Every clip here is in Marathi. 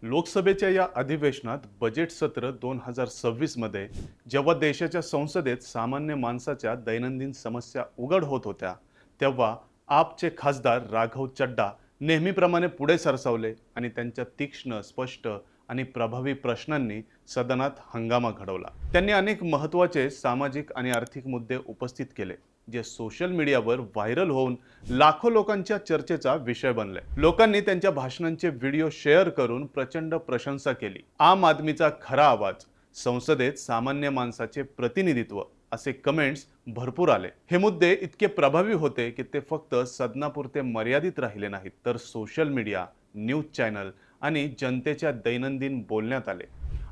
लोकसभेच्या या अधिवेशनात बजेट सत्र 2026 मध्ये जेव्हा देशाच्या संसदेत सामान्य माणसाच्या दैनंदिन समस्या उघड होत होत्या, तेव्हा आपचे खासदार राघव चड्डा नेहमीप्रमाणे पुढे सरसावले आणि त्यांच्या तीक्ष्ण, स्पष्ट आणि प्रभावी प्रश्नांनी सदनात हंगामा घडवला. त्यांनी अनेक महत्त्वाचे सामाजिक आणि आर्थिक मुद्दे उपस्थित केले, जे सोशल मीडियावर व्हायरल होऊन लाखो लोकांच्या चर्चेचा विषय बनले. लोकांनी त्यांच्या भाषणांचे व्हिडिओ शेअर करून प्रचंड प्रशंसा केली. आम आदमीचा खरा आवाज, संसदेत सामान्य माणसाचे प्रतिनिधित्व असे कमेंट्स भरपूर आले. हे मुद्दे इतके प्रभावी होते की ते फक्त सदनापुरते मर्यादित राहिले नाहीत, तर सोशल मीडिया, न्यूज चॅनल आणि जनतेच्या दैनंदिन बोलण्यात आले.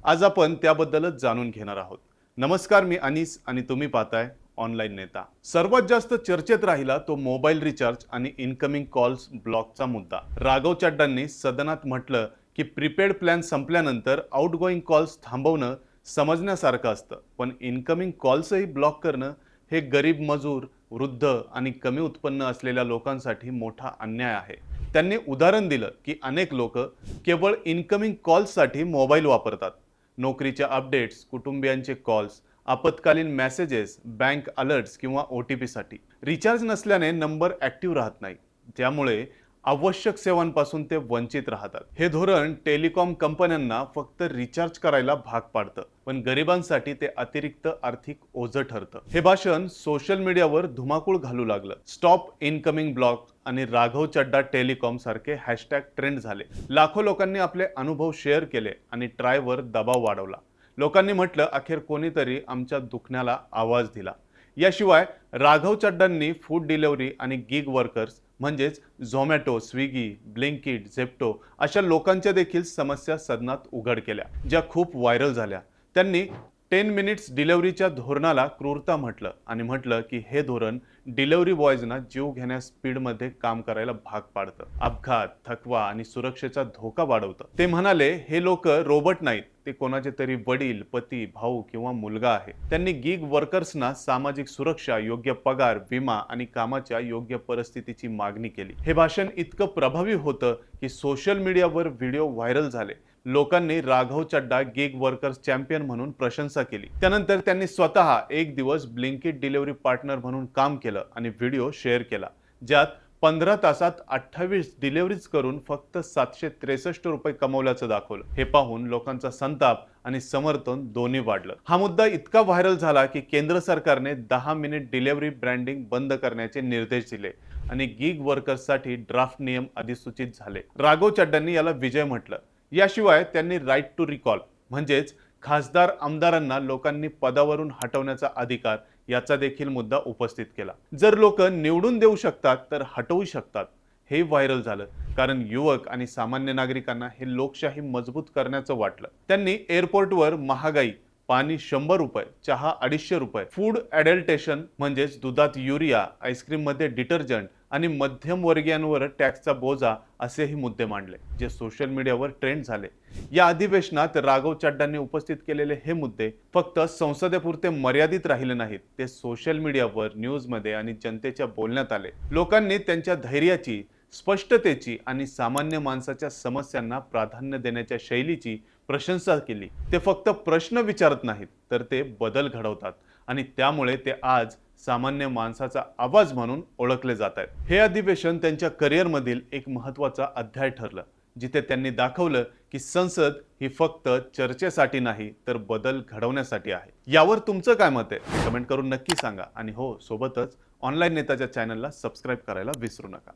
आज आपण त्याबद्दलच जाणून घेणार आहोत. नमस्कार, मी अनीस आणि तुम्ही पाहताय ऑनलाईन नेता. सर्वात जास्त चर्चेत राहिला तो मोबाईल रिचार्ज आणि इनकमिंग कॉल्स ब्लॉकचा मुद्दा. राघव चड्डांनी सदनात म्हटलं की प्रीपेड प्लॅन संपल्यानंतर आउटगोईंग कॉल्स थांबवणं समजण्यासारखं असतं, पण इनकमिंग कॉल्सही ब्लॉक करणं हे गरीब, मजूर, वृद्ध आणि कमी उत्पन्न असलेल्या लोकांसाठी मोठा अन्याय आहे. त्यांनी उदाहरण दिलं की अनेक लोक केवळ इनकमिंग कॉल्ससाठी मोबाईल वापरतात. नोकरीच्या अपडेट्स, कुटुंबियांचे कॉल्स, आपत्कालीन मेसेजेस, बँक अलर्ट्स किंवा OTP साठी. रिचार्ज नसल्याने नंबर ॲक्टिव्ह राहत नाही, त्यामुळे आवश्यक सेवांपासून ते वंचित राहतात. हे धोरण टेलिकॉम कंपन्यांना फक्त रिचार्ज करायला भाग पाडतं, पण गरिबांसाठी ते अतिरिक्त आर्थिक ओझं ठरतं. हे भाषण सोशल मीडियावर धुमाकूळ घालू लागलं. स्टॉप इनकमिंग ब्लॉक आणि राघव चड्डा टेलिकॉम सारखे हॅशटॅग ट्रेंड झाले. लाखो लोकांनी आपले अनुभव शेअर केले आणि ट्रायवर दबाव वाढवला. लोकांनी म्हटलं, अखेर कोणीतरी आमच्या दुखण्याला आवाज दिला. याशिवाय राघव चड्डांनी फूड डिलिव्हरी आणि गिग वर्कर्स म्हणजेच झोमॅटो, स्विगी, ब्लिंकिट, झेप्टो अशा लोकांच्या देखील समस्या सदनात उघड केल्या, ज्या खूप व्हायरल झाल्या. त्यांनी 10 मिनिट्स डिलिव्हरीच्या धोरणाला क्रूरता म्हटलं आणि म्हटलं की हे धोरण डिलिव्हरी बॉयजना जीव घेण्यास स्पीडमध्ये काम करायला भाग पाडतं, अपघात, थकवा आणि सुरक्षेचा धोका वाढवतं. ते म्हणाले, हे लोक रोबोट नाहीत, ते कोणाचे तरी वडील, पती, भाऊ किंवा मुलगा आहे. त्यांनी गिग वर्कर्सना सामाजिक सुरक्षा, योग्य पगार, विमा आणि कामाच्या योग्य परिस्थितीची मागणी केली. हे भाषण इतकं प्रभावी होतं की सोशल मीडियावर व्हिडिओ व्हायरल झाले. लोकांनी राघव चड्डा गिग वर्कर्स चॅम्पियन म्हणून प्रशंसा केली. त्यानंतर त्यांनी स्वतः एक दिवस ब्लिंकिट डिलिव्हरी पार्टनर म्हणून काम केलं आणि व्हिडिओ शेअर केला, ज्यात 15 तासात 28 डिलिव्हरीज करून फक्त 763 रुपये कमवल्याचं दाखवलं. हे पाहून लोकांचा संताप आणि समर्थन दोन्ही वाढलं. हा मुद्दा इतका व्हायरल झाला की केंद्र सरकारने 10 मिनिट डिलिव्हरी ब्रँडिंग बंद करण्याचे निर्देश दिले आणि गिग वर्कर्ससाठी ड्राफ्ट नियम अधिसूचित झाले. राघव चड्डांनी याला विजय म्हटलं. याशिवाय त्यांनी राईट टू रिकॉल म्हणजेच खासदार, आमदारांना लोकांनी पदावरून हटवण्याचा अधिकार याचा देखील मुद्दा उपस्थित केला. जर लोक निवडून देऊ शकतात तर हटवू शकतात. हे व्हायरल झालं कारण युवक आणि सामान्य नागरिकांना हे लोकशाही मजबूत करण्याचं वाटलं. त्यांनी एअरपोर्टवर महागाई, पाणी 100 रुपये, चहा 250 रुपये, फूड ॲडल्टेशन म्हणजेच दुधात युरिया, आईस्क्रीममध्ये डिटर्जंट आणि मध्यमवर्गीयांवर टॅक्सचा बोजा असेही मुद्दे मांडले, जे सोशल मीडियावर ट्रेंड झाले. या अधिवेशनात राघव चड्डांनी उपस्थित केलेले हे मुद्दे फक्त संसदेपुरते मर्यादित राहिले नाहीत, ते सोशल मीडियावर, न्यूजमध्ये आणि जनतेच्या बोलण्यात आले. लोकांनी त्यांच्या धैर्याची, स्पष्टतेची आणि सामान्य माणसाच्या समस्यांना प्राधान्य देण्याच्या शैलीची प्रशंसा केली. ते फक्त प्रश्न विचारत नाहीत, तर ते बदल घडवतात आणि त्यामुळे ते आज सामान्य माणसाचा आवाज म्हणून ओळखले जात आहेत. हे अधिवेशन त्यांच्या करिअरमधील एक महत्त्वाचा अध्याय ठरलं, जिथे त्यांनी दाखवलं की संसद ही फक्त चर्चेसाठी नाही, तर बदल घडवण्यासाठी आहे. यावर तुमचं काय मत आहे? कमेंट करून नक्की सांगा आणि हो, सोबतच ऑनलाईन नेताच्या चॅनलला सबस्क्राईब करायला विसरू नका.